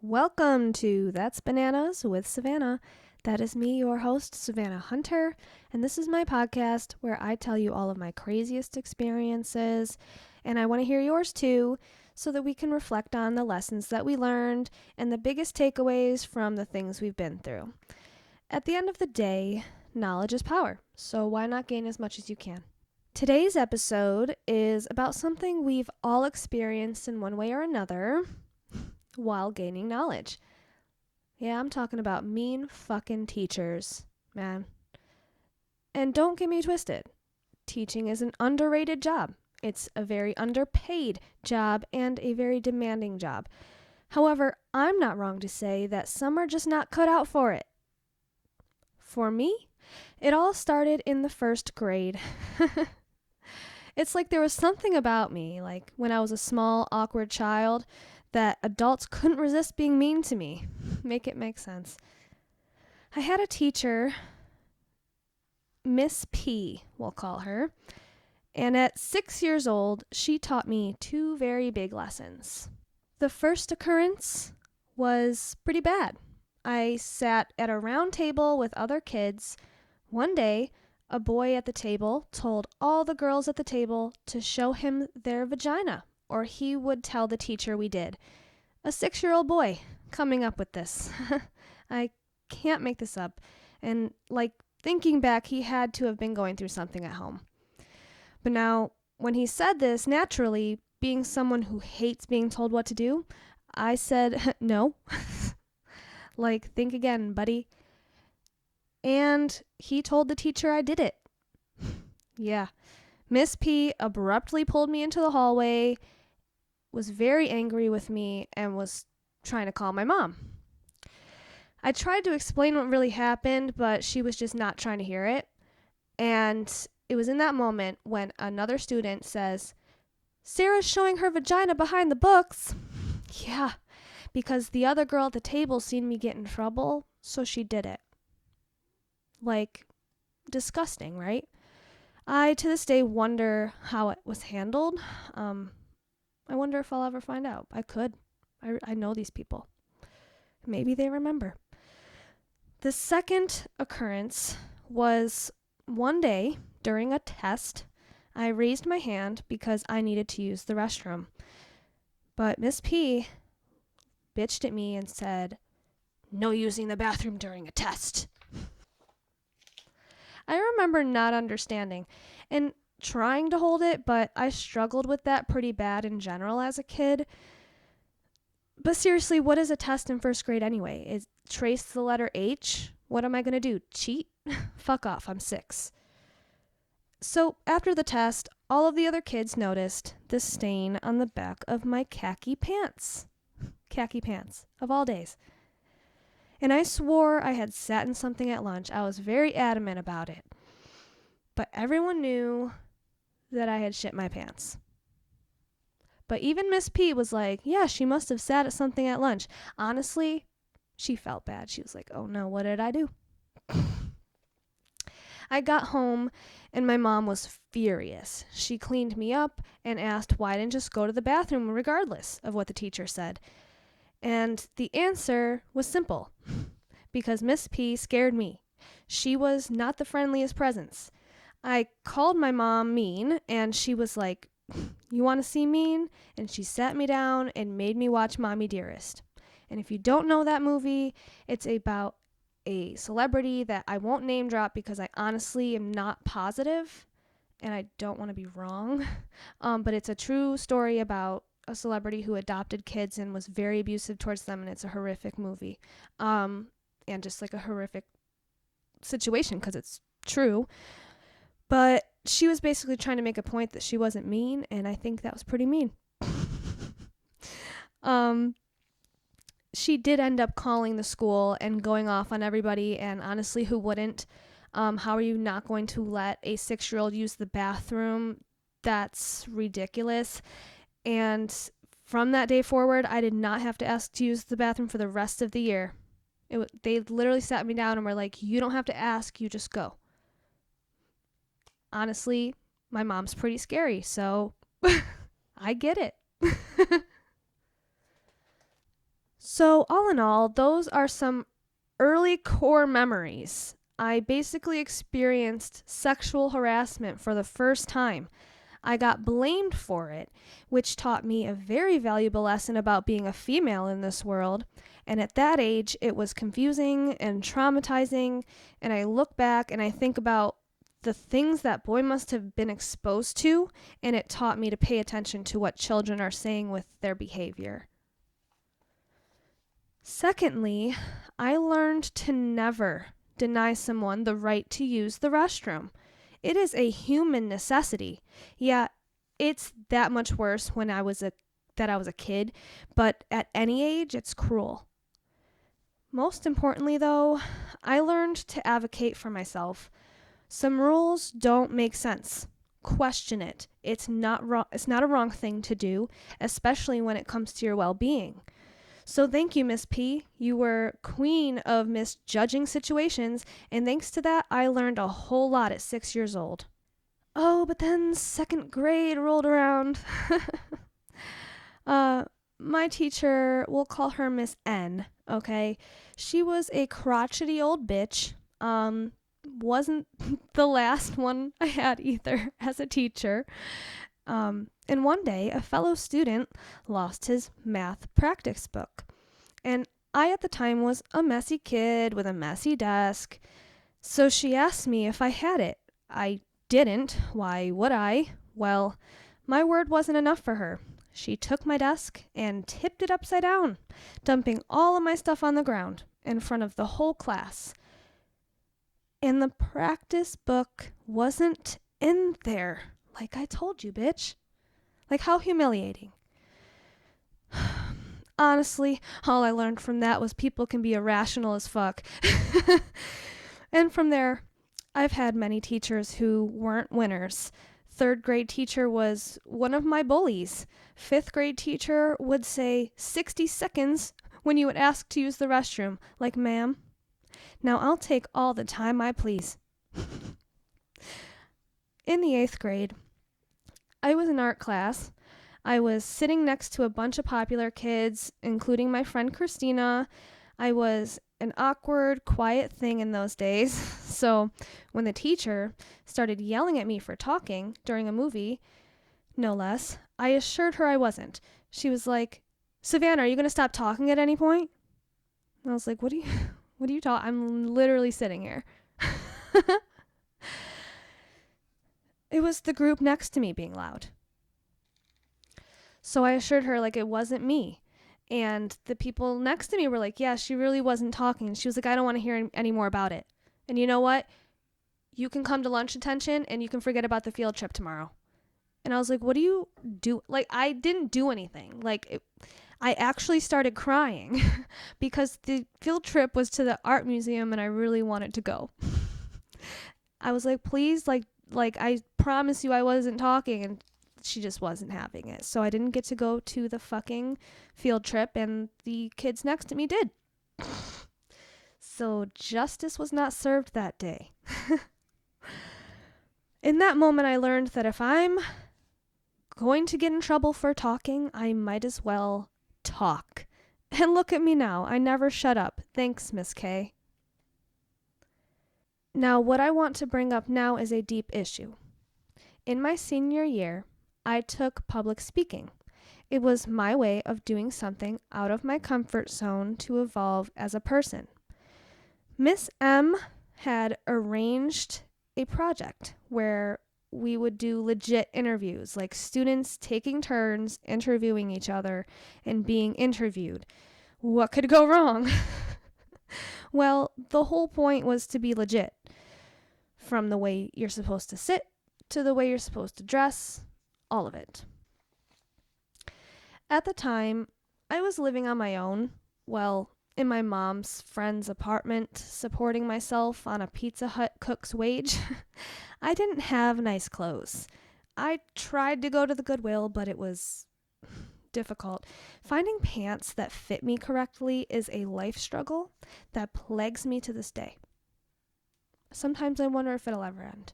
Welcome to That's Bananas with Savannah. That is me, your host, Savannah Hunter, and this is my podcast where I tell you all of my craziest experiences, and I want to hear yours too, so that we can reflect on the lessons that we learned and the biggest takeaways from the things we've been through. At the end of the day, knowledge is power, so why not gain as much as you can? Today's episode is about something we've all experienced in one way or another while gaining knowledge. Yeah, I'm talking about mean fucking teachers, man. And don't get me twisted. Teaching is an underrated job. It's a very underpaid job and a very demanding job. However, I'm not wrong to say that some are just not cut out for it. For me, it all started in the first grade. It's like there was something about me, like when I was a small, awkward child, that adults couldn't resist being mean to me. Make it make sense. I had a teacher, Miss P, we'll call her, and at 6 years old, she taught me two very big lessons. The first occurrence was pretty bad. I sat at a round table with other kids. One day, a boy at the table told all the girls at the table to show him their vagina, or he would tell the teacher we did. A 6-year-old boy coming up with this. I can't make this up. And thinking back, he had to have been going through something at home. But now, when he said this, naturally, being someone who hates being told what to do, I said, no. Think again, buddy. And he told the teacher I did it. Yeah. Miss P abruptly pulled me into the hallway, was very angry with me, and was trying to call my mom. I tried to explain what really happened, but she was just not trying to hear it. And it was in that moment when another student says, "Sarah's showing her vagina behind the books." Yeah, because the other girl at the table seen me get in trouble, so she did it. Disgusting, right? I, to this day, wonder how it was handled. I wonder if I'll ever find out. I could. I know these people. Maybe they remember. The second occurrence was one day during a test. I raised my hand because I needed to use the restroom. But Miss P bitched at me and said, "No using the bathroom during a test." I remember not understanding and trying to hold it, but I struggled with that pretty bad in general as a kid. But seriously, what is a test in first grade anyway? Is trace the letter H? What am I going to do? Cheat? Fuck off, I'm 6. So after the test, all of the other kids noticed the stain on the back of my khaki pants. Khaki pants, of all days. And I swore I had sat in something at lunch. I was very adamant about it. But everyone knew that I had shit my pants. But even Miss P was like, yeah, she must have sat at something at lunch. Honestly, she felt bad. She was like, oh no, what did I do? I got home and my mom was furious. She cleaned me up and asked why I didn't just go to the bathroom regardless of what the teacher said. And the answer was simple. Because Miss P scared me. She was not the friendliest presence. I called my mom mean, and she was like, "You want to see mean?" And she sat me down and made me watch Mommy Dearest. And if you don't know that movie, it's about a celebrity that I won't name drop because I honestly am not positive, and I don't want to be wrong. But it's a true story about a celebrity who adopted kids and was very abusive towards them, and it's a horrific movie. And just like a horrific situation because it's true. But she was basically trying to make a point that she wasn't mean, and I think that was pretty mean. She did end up calling the school and going off on everybody, and honestly, who wouldn't? How are you not going to let a 6-year-old use the bathroom? That's ridiculous. And from that day forward, I did not have to ask to use the bathroom for the rest of the year. They literally sat me down and were like, you don't have to ask, you just go. Honestly, my mom's pretty scary, so I get it. So, all in all, those are some early core memories. I basically experienced sexual harassment for the first time. I got blamed for it, which taught me a very valuable lesson about being a female in this world. And at that age, it was confusing and traumatizing. And I look back and I think about the things that boy must have been exposed to, and it taught me to pay attention to what children are saying with their behavior. Secondly, I learned to never deny someone the right to use the restroom. It is a human necessity. Yeah, it's that much worse when I was a kid, but at any age it's cruel. Most importantly though, I learned to advocate for myself. Some rules don't make sense. Question it. It's not a wrong thing to do, especially when it comes to your well-being. So thank you, Miss P. You were queen of misjudging situations, and thanks to that, I learned a whole lot at 6 years old. Oh, but then second grade rolled around. My teacher, we'll call her Miss N, okay? She was a crotchety old bitch. Wasn't the last one I had either as a teacher. And one day, a fellow student lost his math practice book. And I, at the time, was a messy kid with a messy desk. So she asked me if I had it. I didn't. Why would I? Well, my word wasn't enough for her. She took my desk and tipped it upside down, dumping all of my stuff on the ground in front of the whole class. And the practice book wasn't in there. Like I told you, bitch. Like, how humiliating. Honestly, all I learned from that was people can be irrational as fuck. And from there, I've had many teachers who weren't winners. Third grade teacher was one of my bullies. Fifth grade teacher would say 60 seconds when you would ask to use the restroom. Like, ma'am, now I'll take all the time I please. In the 8th grade, I was in art class. I was sitting next to a bunch of popular kids, including my friend Christina. I was an awkward, quiet thing in those days. So when the teacher started yelling at me for talking during a movie, no less, I assured her I wasn't. She was like, Savannah, are you going to stop talking at any point? And I was like, what are you talking? I'm literally sitting here. It was the group next to me being loud. So I assured her, like, it wasn't me. And the people next to me were like, yeah, she really wasn't talking. She was like, I don't want to hear any more about it. And you know what? You can come to lunch attention and you can forget about the field trip tomorrow. And I was like, what do you do? Like, I didn't do anything. Like, I actually started crying because the field trip was to the art museum and I really wanted to go. I was like, please, like I promise you I wasn't talking. And she just wasn't having it. So I didn't get to go to the fucking field trip and the kids next to me did. So justice was not served that day. In that moment, I learned that if I'm going to get in trouble for talking, I might as well talk. And look at me now. I never shut up. Thanks, Miss K. Now, what I want to bring up now is a deep issue. In my senior year, I took public speaking. It was my way of doing something out of my comfort zone to evolve as a person. Miss M had arranged a project where we would do legit interviews, like students taking turns interviewing each other and being interviewed. What could go wrong? Well, the whole point was to be legit. From the way you're supposed to sit to the way you're supposed to dress, all of it. At the time, I was living on my own, well, in my mom's friend's apartment, supporting myself on a Pizza Hut cook's wage. I didn't have nice clothes. I tried to go to the Goodwill, but it was difficult. Finding pants that fit me correctly is a life struggle that plagues me to this day. Sometimes I wonder if it'll ever end.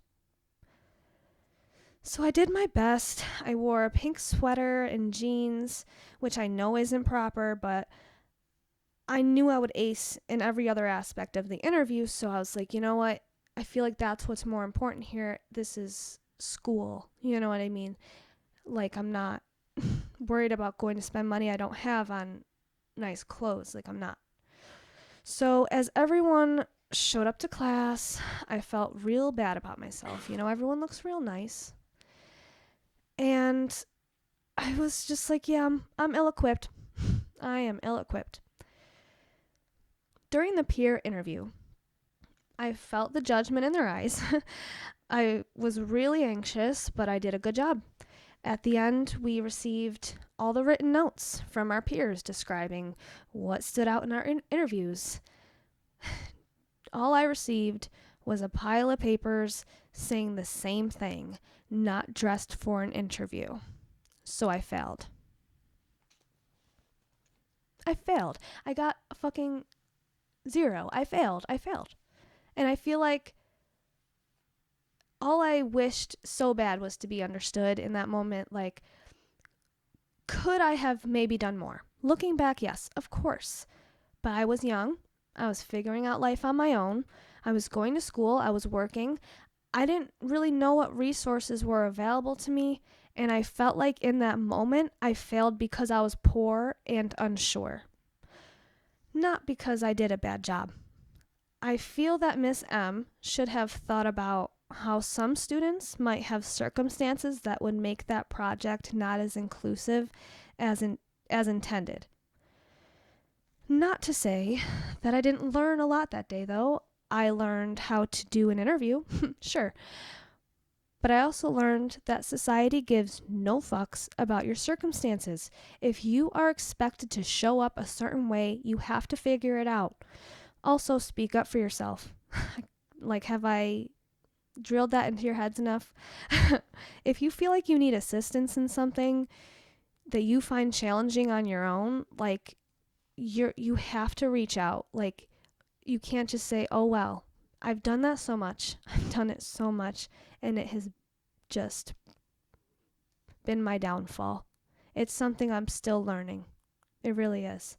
So I did my best. I wore a pink sweater and jeans, which I know isn't proper, but I knew I would ace in every other aspect of the interview. So I was like, you know what? I feel like that's what's more important here. This is school. You know what I mean? Like, I'm not worried about going to spend money I don't have on nice clothes. Like, I'm not. So as everyone showed up to class, I felt real bad about myself. Everyone looks real nice. And I was just like, yeah, I'm ill-equipped. I am ill-equipped. During the peer interview, I felt the judgment in their eyes. I was really anxious, but I did a good job. At the end, we received all the written notes from our peers describing what stood out in our interviews. All I received was a pile of papers saying the same thing, not dressed for an interview. So I failed. I got a fucking 0. I failed. And I feel like all I wished so bad was to be understood in that moment. Like, could I have maybe done more? Looking back, yes, of course. But I was young. I was figuring out life on my own. I was going to school. I was working. I didn't really know what resources were available to me. And I felt like in that moment, I failed because I was poor and unsure. Not because I did a bad job. I feel that Miss M should have thought about how some students might have circumstances that would make that project not as inclusive as intended. Not to say that I didn't learn a lot that day, though. I learned how to do an interview, sure. But I also learned that society gives no fucks about your circumstances. If you are expected to show up a certain way, you have to figure it out. Also, speak up for yourself. Like, have I drilled that into your heads enough? If you feel like you need assistance in something that you find challenging on your own, like, you have to reach out. Like, you can't just say, oh, well, I've done that so much. I've done it so much, and it has just been my downfall. It's something I'm still learning. It really is.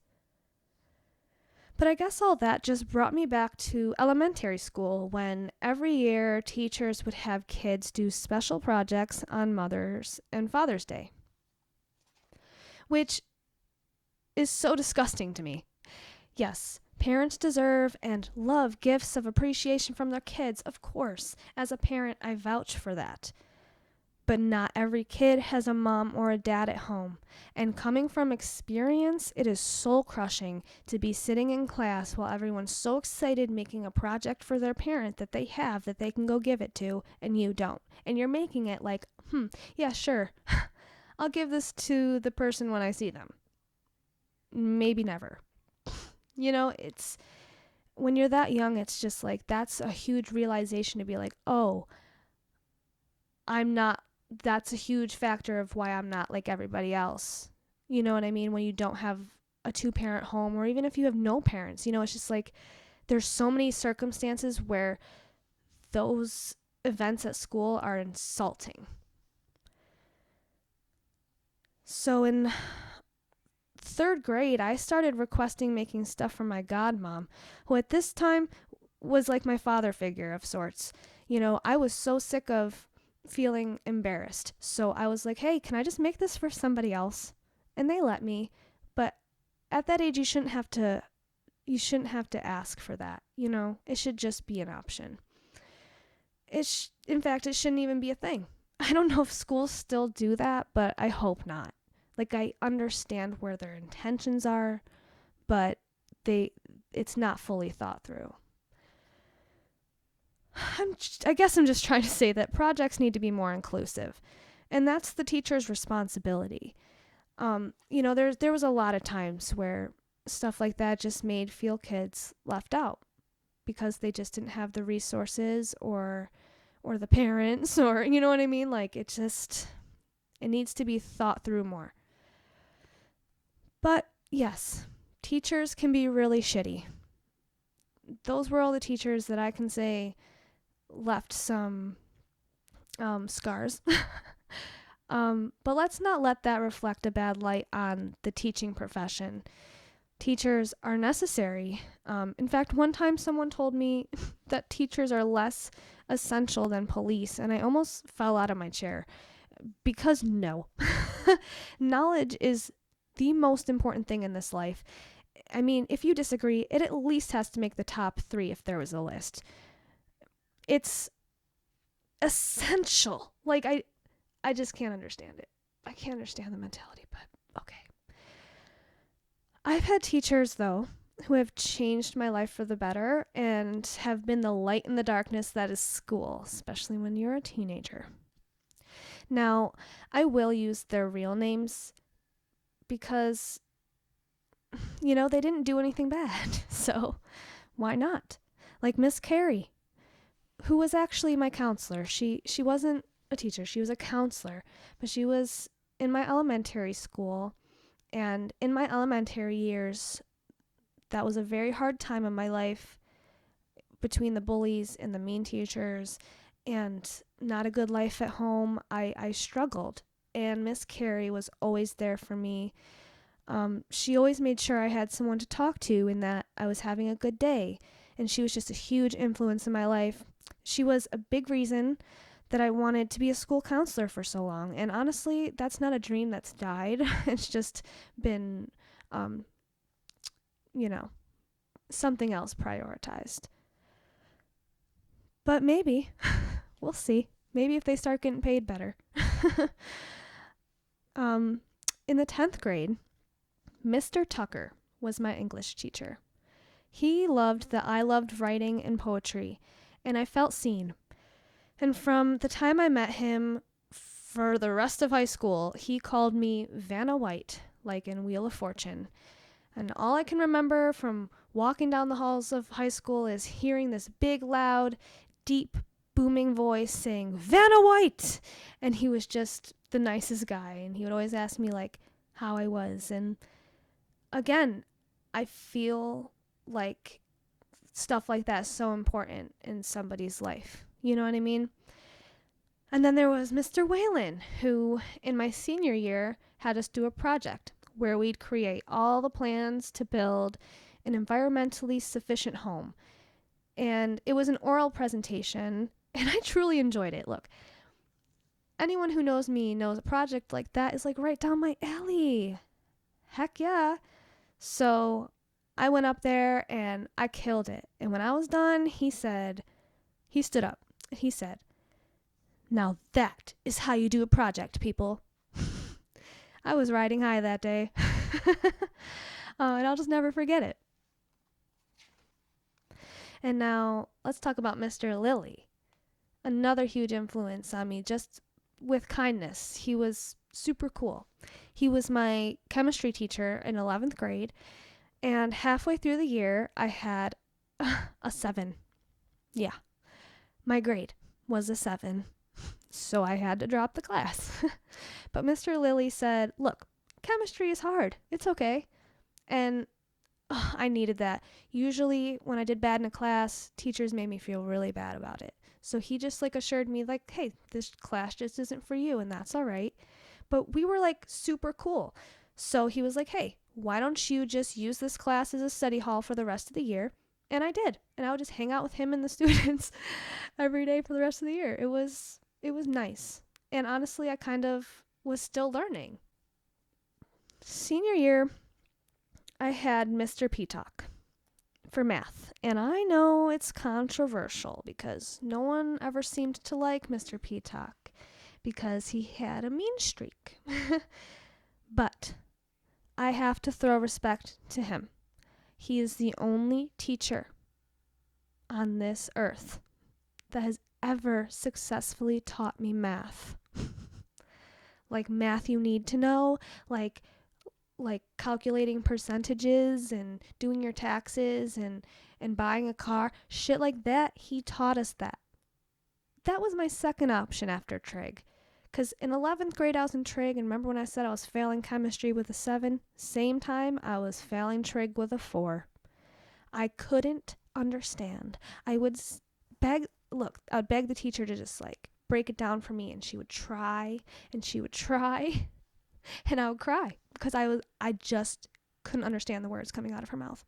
But I guess all that just brought me back to elementary school when every year teachers would have kids do special projects on Mother's and Father's Day, which is so disgusting to me. Yes, parents deserve and love gifts of appreciation from their kids, of course. As a parent, I vouch for that. But not every kid has a mom or a dad at home. And coming from experience, it is soul-crushing to be sitting in class while everyone's so excited making a project for their parent that they have that they can go give it to, and you don't. And you're making it like, yeah, sure. I'll give this to the person when I see them. Maybe never. It's when you're that young, it's just like, that's a huge realization to be like, oh, that's a huge factor of why I'm not like everybody else. You know what I mean? When you don't have a 2-parent home, or even if you have no parents, it's just like, there's so many circumstances where those events at school are insulting. So in 3rd grade, I started requesting making stuff from my godmom, who at this time was like my father figure of sorts. I was so sick of feeling embarrassed. So I was like, hey, can I just make this for somebody else? And they let me. But at that age, you shouldn't have to ask for that. It should just be an option. In fact, it shouldn't even be a thing. I don't know if schools still do that, but I hope not. Like, I understand where their intentions are, but it's not fully thought through. I guess I'm just trying to say that projects need to be more inclusive, and that's the teacher's responsibility. There was a lot of times where stuff like that just made field kids left out because they just didn't have the resources or the parents, or you know what I mean? Like, it needs to be thought through more. But yes, teachers can be really shitty. Those were all the teachers that I can say left some scars. But let's not let that reflect a bad light on the teaching profession. teachers are necessary. In fact, one time someone told me that teachers are less essential than police, and I almost fell out of my chair because no. Knowledge is the most important thing in this life. I mean, if you disagree, it at least has to make the top 3 if there was a list. It's essential. Like, I just can't understand it. I can't understand the mentality, but okay. I've had teachers, though, who have changed my life for the better and have been the light in the darkness that is school, especially when you're a teenager. Now, I will use their real names because, they didn't do anything bad, so why not? Like Miss Carey, who was actually my counselor. She wasn't a teacher, she was a counselor, but she was in my elementary school, and in my elementary years, that was a very hard time in my life between the bullies and the mean teachers and not a good life at home. I struggled, and Miss Carey was always there for me. She always made sure I had someone to talk to and that I was having a good day, and she was just a huge influence in my life. She was a big reason that I wanted to be a school counselor for so long, and honestly, that's not a dream that's died. It's just been, something else prioritized. But maybe, we'll see. Maybe if they start getting paid better. In the 10th grade, Mr. Tucker was my English teacher. He loved that I loved writing and poetry, and I felt seen. And from the time I met him, for the rest of high school, he called me Vanna White, like in Wheel of Fortune. And all I can remember from walking down the halls of high school is hearing this big, loud, deep, booming voice saying, Vanna White! And he was just the nicest guy, and he would always ask me, like, how I was. And again, I feel like stuff like that is so important in somebody's life. You know what I mean? And then there was Mr. Whalen, who in my senior year had us do a project where we'd create all the plans to build an environmentally sufficient home. And it was an oral presentation, and I truly enjoyed it. Look, anyone who knows me knows a project like that is like right down my alley. Heck yeah. So I went up there and I killed it. And when I was done, he stood up. He said, now that is how you do a project, people. I was riding high that day. And I'll just never forget it. And now let's talk about Mr. Lilly. Another huge influence on me, just with kindness. He was super cool. He was my chemistry teacher in 11th grade. And halfway through the year, I had a 7. Yeah. My grade was a 7, so I had to drop the class. But Mr. Lilly said, look, chemistry is hard. It's okay. And I needed that. Usually when I did bad in a class, teachers made me feel really bad about it. So he just assured me hey, this class just isn't for you, and that's all right. But we were super cool. So he was like, hey, why don't you just use this class as a study hall for the rest of the year? And I did. And I would just hang out with him and the students every day for the rest of the year. It was nice. And honestly, I kind of was still learning. Senior year, I had Mr. Peacock for math. And I know it's controversial because no one ever seemed to like Mr. Peacock because he had a mean streak. But I have to throw respect to him. He is the only teacher on this earth that has ever successfully taught me math. Like math you need to know, like calculating percentages and doing your taxes and buying a car, shit like that. He taught us that. That was my second option after trig. Because in 11th grade, I was in trig, and remember when I said I was failing chemistry with a 7? Same time, I was failing trig with a 4. I couldn't understand. I would beg the teacher to just break it down for me, and she would try, and I would cry, because I just couldn't understand the words coming out of her mouth.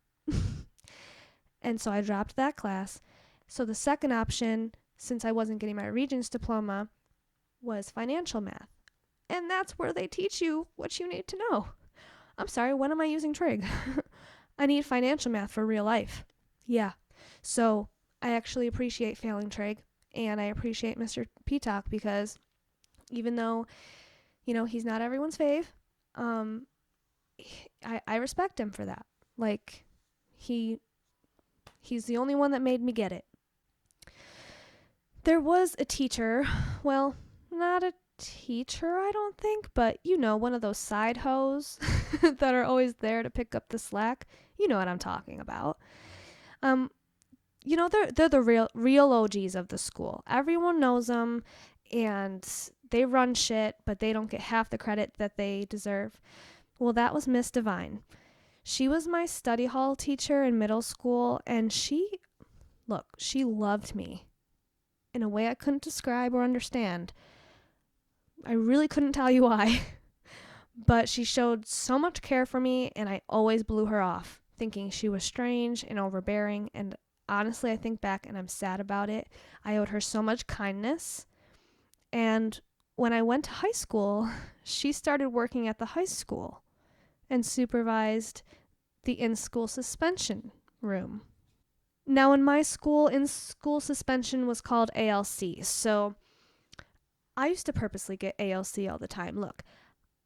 And so I dropped that class. So the second option, since I wasn't getting my Regents diploma, was financial math. And that's where they teach you what you need to know. I'm sorry, when am I using trig? I need financial math for real life. Yeah. So I actually appreciate failing trig, and I appreciate Mr. Peacock because even though, he's not everyone's fave, I respect him for that. Like, he's the only one that made me get it. There was a teacher, well, not a teacher, I don't think, but one of those side hoes that are always there to pick up the slack. You know what I'm talking about. They're the real OGs of the school. Everyone knows them, and they run shit, but they don't get half the credit that they deserve. Well, that was Miss Devine. She was my study hall teacher in middle school, and she loved me in a way I couldn't describe or understand. I really couldn't tell you why, but she showed so much care for me, and I always blew her off, thinking she was strange and overbearing, and honestly, I think back and I'm sad about it. I owed her so much kindness, and when I went to high school, she started working at the high school and supervised the in-school suspension room. Now, in my school, in-school suspension was called ALC, so I used to purposely get ALC all the time. Look,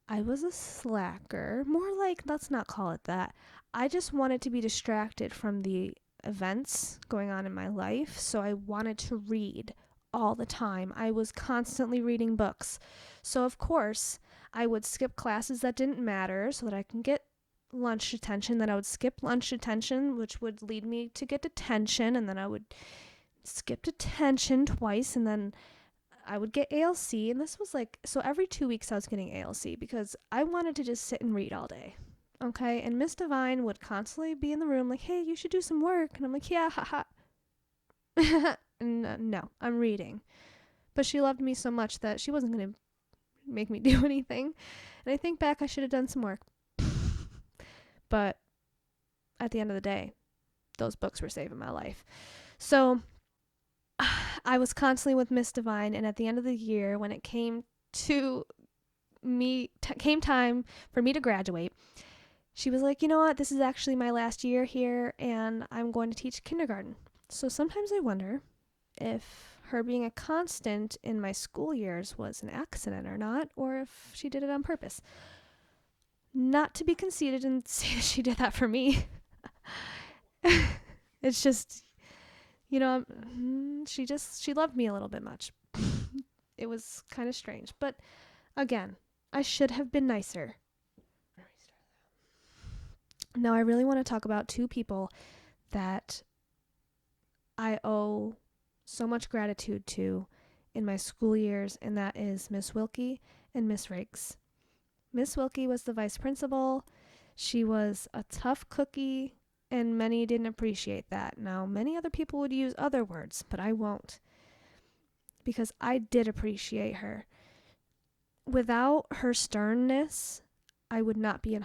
I was a slacker, more like, let's not call it that. I just wanted to be distracted from the events going on in my life, so I wanted to read all the time. I was constantly reading books. So, of course, I would skip classes that didn't matter so that I can get lunch detention. Then I would skip lunch detention, which would lead me to get detention, and then I would skip detention twice, and then I would get ALC, and this was so every 2 weeks I was getting ALC because I wanted to just sit and read all day. Okay, and Miss Devine would constantly be in the room like, hey, you should do some work. And I'm like, yeah, haha. No, I'm reading. But she loved me so much that she wasn't going to make me do anything. And I think back, I should have done some work. But at the end of the day, those books were saving my life. So I was constantly with Miss Devine, and at the end of the year, when it came time for me to graduate, she was like, you know what, this is actually my last year here, and I'm going to teach kindergarten. So sometimes I wonder if her being a constant in my school years was an accident or not, or if she did it on purpose. Not to be conceited and say that she did that for me. It's just, she loved me a little bit much. It was kind of strange. But again, I should have been nicer. Now, I really want to talk about two people that I owe so much gratitude to in my school years, and that is Miss Wilkie and Miss Riggs. Miss Wilkie was the vice principal. She was a tough cookie, and many didn't appreciate that. Now, many other people would use other words, but I won't, because I did appreciate her. Without her sternness, I would not be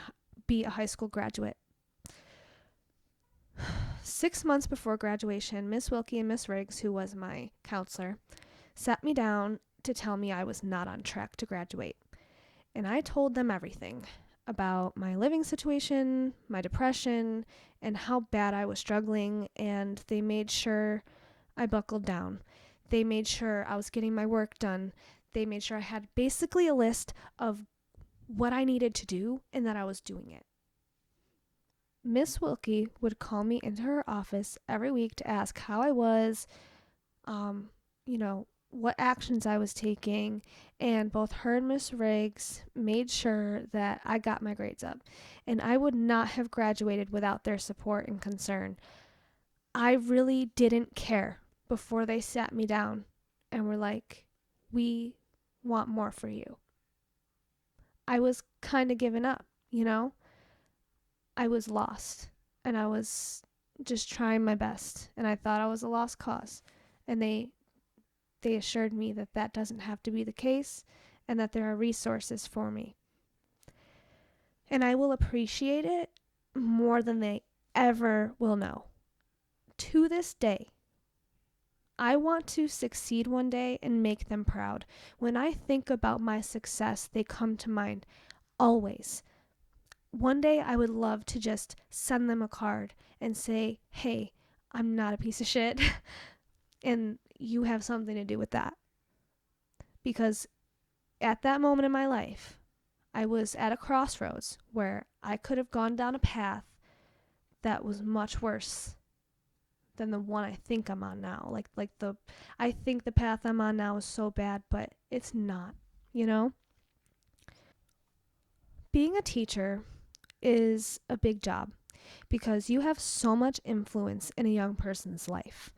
a high school graduate. 6 months before graduation, Miss Wilkie and Miss Riggs, who was my counselor, sat me down to tell me I was not on track to graduate. And I told them everything about my living situation, my depression, and how bad I was struggling, and they made sure I buckled down. They made sure I was getting my work done. They made sure I had basically a list of what I needed to do and that I was doing it. Miss Wilkie would call me into her office every week to ask how I was, what actions I was taking, and both her and Miss Riggs made sure that I got my grades up. And I would not have graduated without their support and concern. I really didn't care before they sat me down and were like, we want more for you. I was kind of giving up, I was lost, and I was just trying my best, and I thought I was a lost cause. And they assured me that that doesn't have to be the case, and that there are resources for me. And I will appreciate it more than they ever will know. To this day, I want to succeed one day and make them proud. When I think about my success, they come to mind always. One day I would love to just send them a card and say, hey, I'm not a piece of shit, and you have something to do with that. Because at that moment in my life, I was at a crossroads where I could have gone down a path that was much worse than the one I think I'm on now. I think the path I'm on now is so bad, but it's not, you know? Being a teacher is a big job because you have so much influence in a young person's life.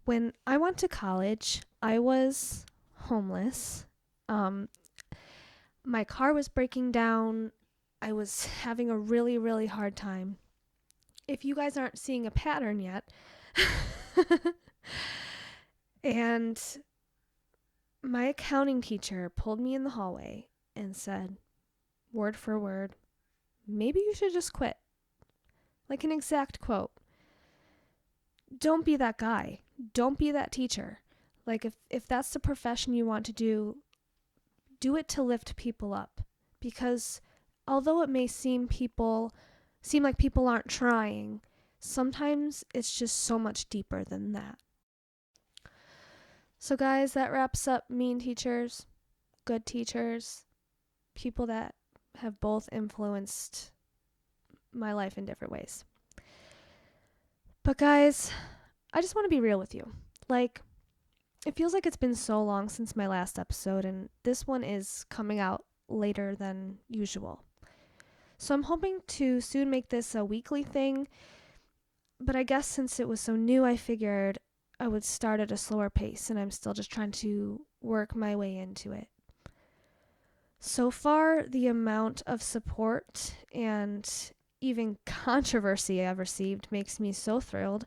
When I went to college, I was homeless. Um, my car was breaking down. I was having a really, really hard time. If you guys aren't seeing a pattern yet, and my accounting teacher pulled me in the hallway and said, word for word, maybe you should just quit. Like an exact quote. Don't be that guy. Don't be that teacher. Like if that's the profession you want to do it to lift people up. Because although it may seem like people aren't trying, sometimes it's just so much deeper than that. So guys, that wraps up mean teachers, good teachers, people that have both influenced my life in different ways. But guys, I just want to be real with you. Like, it feels like it's been so long since my last episode, and this one is coming out later than usual. So I'm hoping to soon make this a weekly thing, but I guess since it was so new, I figured I would start at a slower pace, and I'm still just trying to work my way into it. So far, the amount of support and even controversy I've received makes me so thrilled.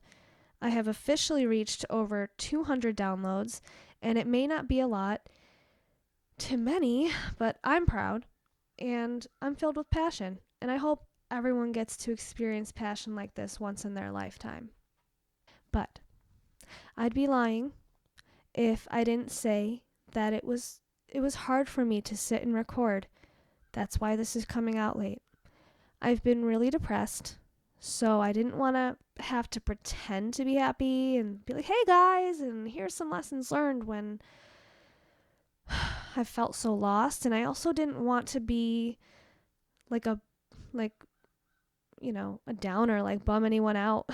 I have officially reached over 200 downloads, and it may not be a lot to many, but I'm proud, and I'm filled with passion, and I hope everyone gets to experience passion like this once in their lifetime. But I'd be lying if I didn't say that it was hard for me to sit and record. That's why this is coming out late. I've been really depressed, so I didn't want to have to pretend to be happy and be like, hey guys, and here's some lessons learned when I felt so lost. And I also didn't want to be like like, a downer, like bum anyone out,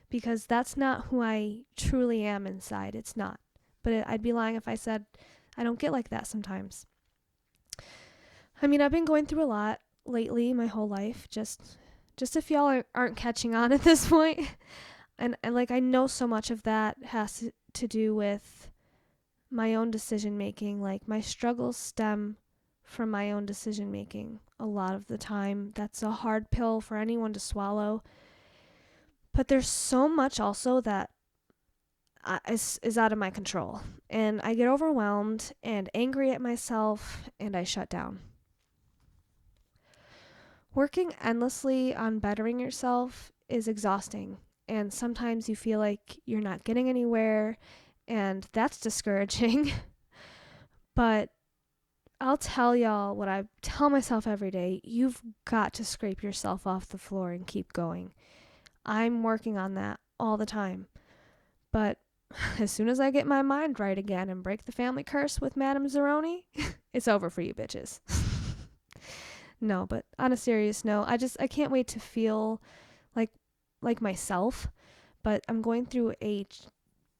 because that's not who I truly am inside. It's not. But I'd be lying if I said I don't get like that sometimes. I mean, I've been going through a lot lately, my whole life. Just if y'all aren't catching on at this point, and like I know so much of that has to do with my own decision making. Like my struggles stem from my own decision making a lot of the time. That's a hard pill for anyone to swallow. But there's so much also that is out of my control. And I get overwhelmed and angry at myself, and I shut down. Working endlessly on bettering yourself is exhausting, and sometimes you feel like you're not getting anywhere, and that's discouraging. But I'll tell y'all what I tell myself every day. You've got to scrape yourself off the floor and keep going. I'm working on that all the time. But as soon as I get my mind right again and break the family curse with Madame Zeroni, it's over for you bitches. No, but on a serious note, I can't wait to feel like myself. But I'm going through a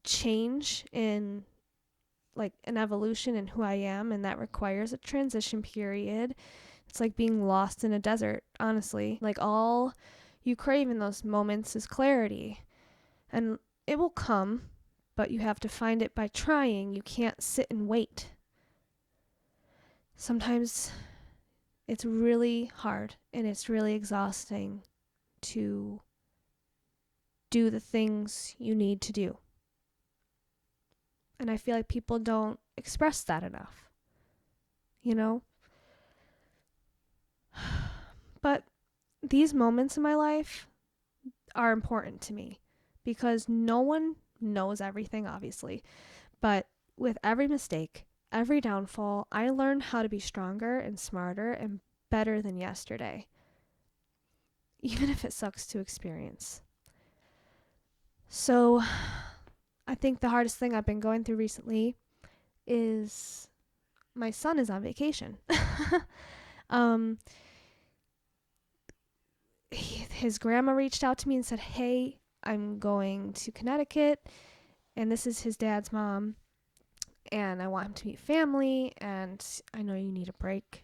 change in like an evolution in who I am, and that requires a transition period. It's like being lost in a desert, honestly. Like all you crave in those moments is clarity. And it will come, but you have to find it by trying. You can't sit and wait. Sometimes it's really hard and it's really exhausting to do the things you need to do. And I feel like people don't express that enough, you know? But these moments in my life are important to me because no one knows everything, obviously. But with every mistake, every downfall, I learned how to be stronger and smarter and better than yesterday, even if it sucks to experience. So I think the hardest thing I've been going through recently is my son is on vacation. His grandma reached out to me and said, "Hey, I'm going to Connecticut, and this is his dad's mom, and I want him to meet family, and I know you need a break."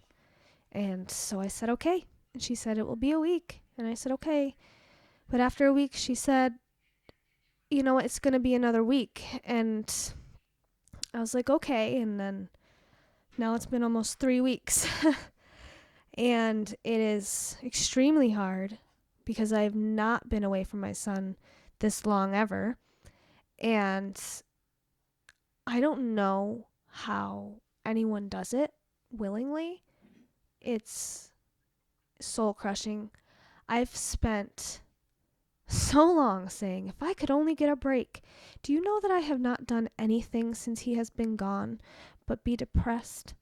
And so I said, "Okay." And she said, "It will be a week." And I said, "Okay." But after a week, she said, "You know what? It's going to be another week." And I was like, "Okay." And then now it's been almost 3 weeks. And it is extremely hard because I've not been away from my son this long ever. And I don't know how anyone does it willingly. It's soul crushing. I've spent so long saying, if I could only get a break. Do you know that I have not done anything since he has been gone but be depressed?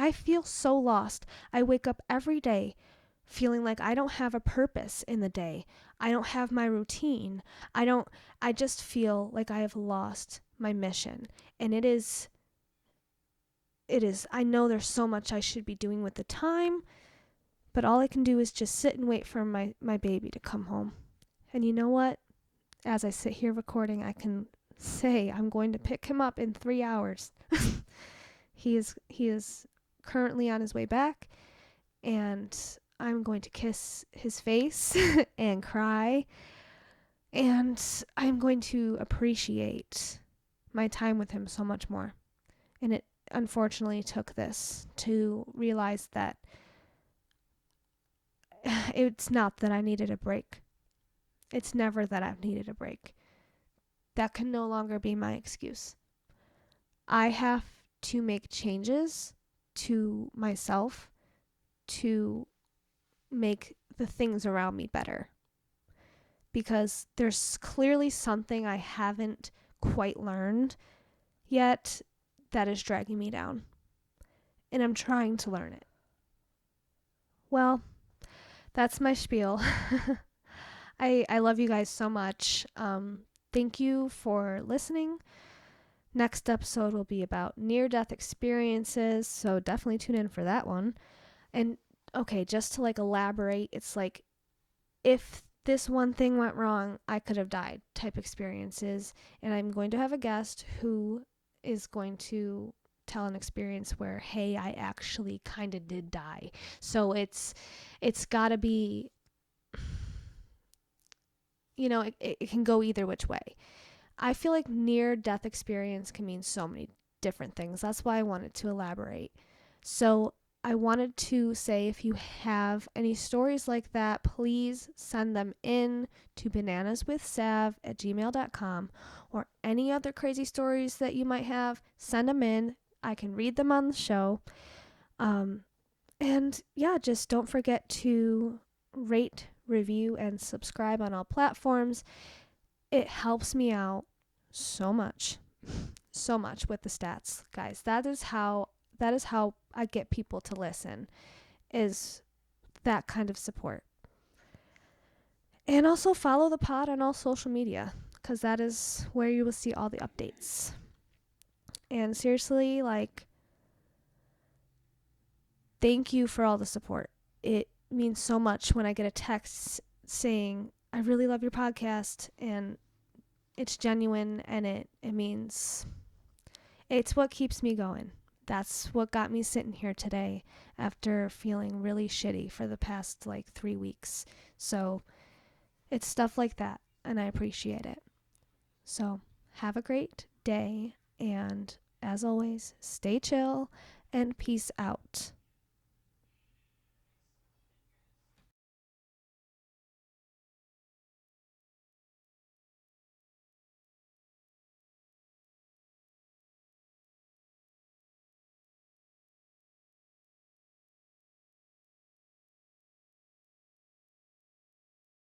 I feel so lost. I wake up every day feeling like I don't have a purpose in the day. I don't have my routine. I just feel like I have lost my mission. And it is, I know there's so much I should be doing with the time, but all I can do is just sit and wait for my baby to come home. And you know what? As I sit here recording, I can say I'm going to pick him up in 3 hours. He is currently on his way back, and I'm going to kiss his face and cry, and I'm going to appreciate my time with him so much more. And it unfortunately took this to realize that it's not that I needed a break. It's never that I've needed a break. That can no longer be my excuse. I have to make changes to myself to make the things around me better. Because there's clearly something I haven't quite learned yet that is dragging me down. And I'm trying to learn it. Well, that's my spiel. I love you guys so much. Thank you for listening. Next episode will be about near-death experiences, so definitely tune in for that one. And okay, just to elaborate, it's like if this one thing went wrong, I could have died type experiences. And I'm going to have a guest who is going to tell an experience where, hey, I actually kind of did die. So it's got to be, it can go either which way. I feel like near-death experience can mean so many different things. That's why I wanted to elaborate. So I wanted to say, if you have any stories like that, please send them in to bananaswithsav@gmail.com, or any other crazy stories that you might have, send them in. I can read them on the show. And yeah, just don't forget to rate, review, and subscribe on all platforms. It helps me out so much with the stats, guys. That is how I get people to listen, is that kind of support. And also follow the pod on all social media, because that is where you will see all the updates. And seriously, thank you for all the support. It means so much when I get a text saying, "I really love your podcast," and it's genuine, and it means, it's what keeps me going. That's what got me sitting here today after feeling really shitty for the past 3 weeks. So it's stuff like that, and I appreciate it. So have a great day, and as always, stay chill and peace out.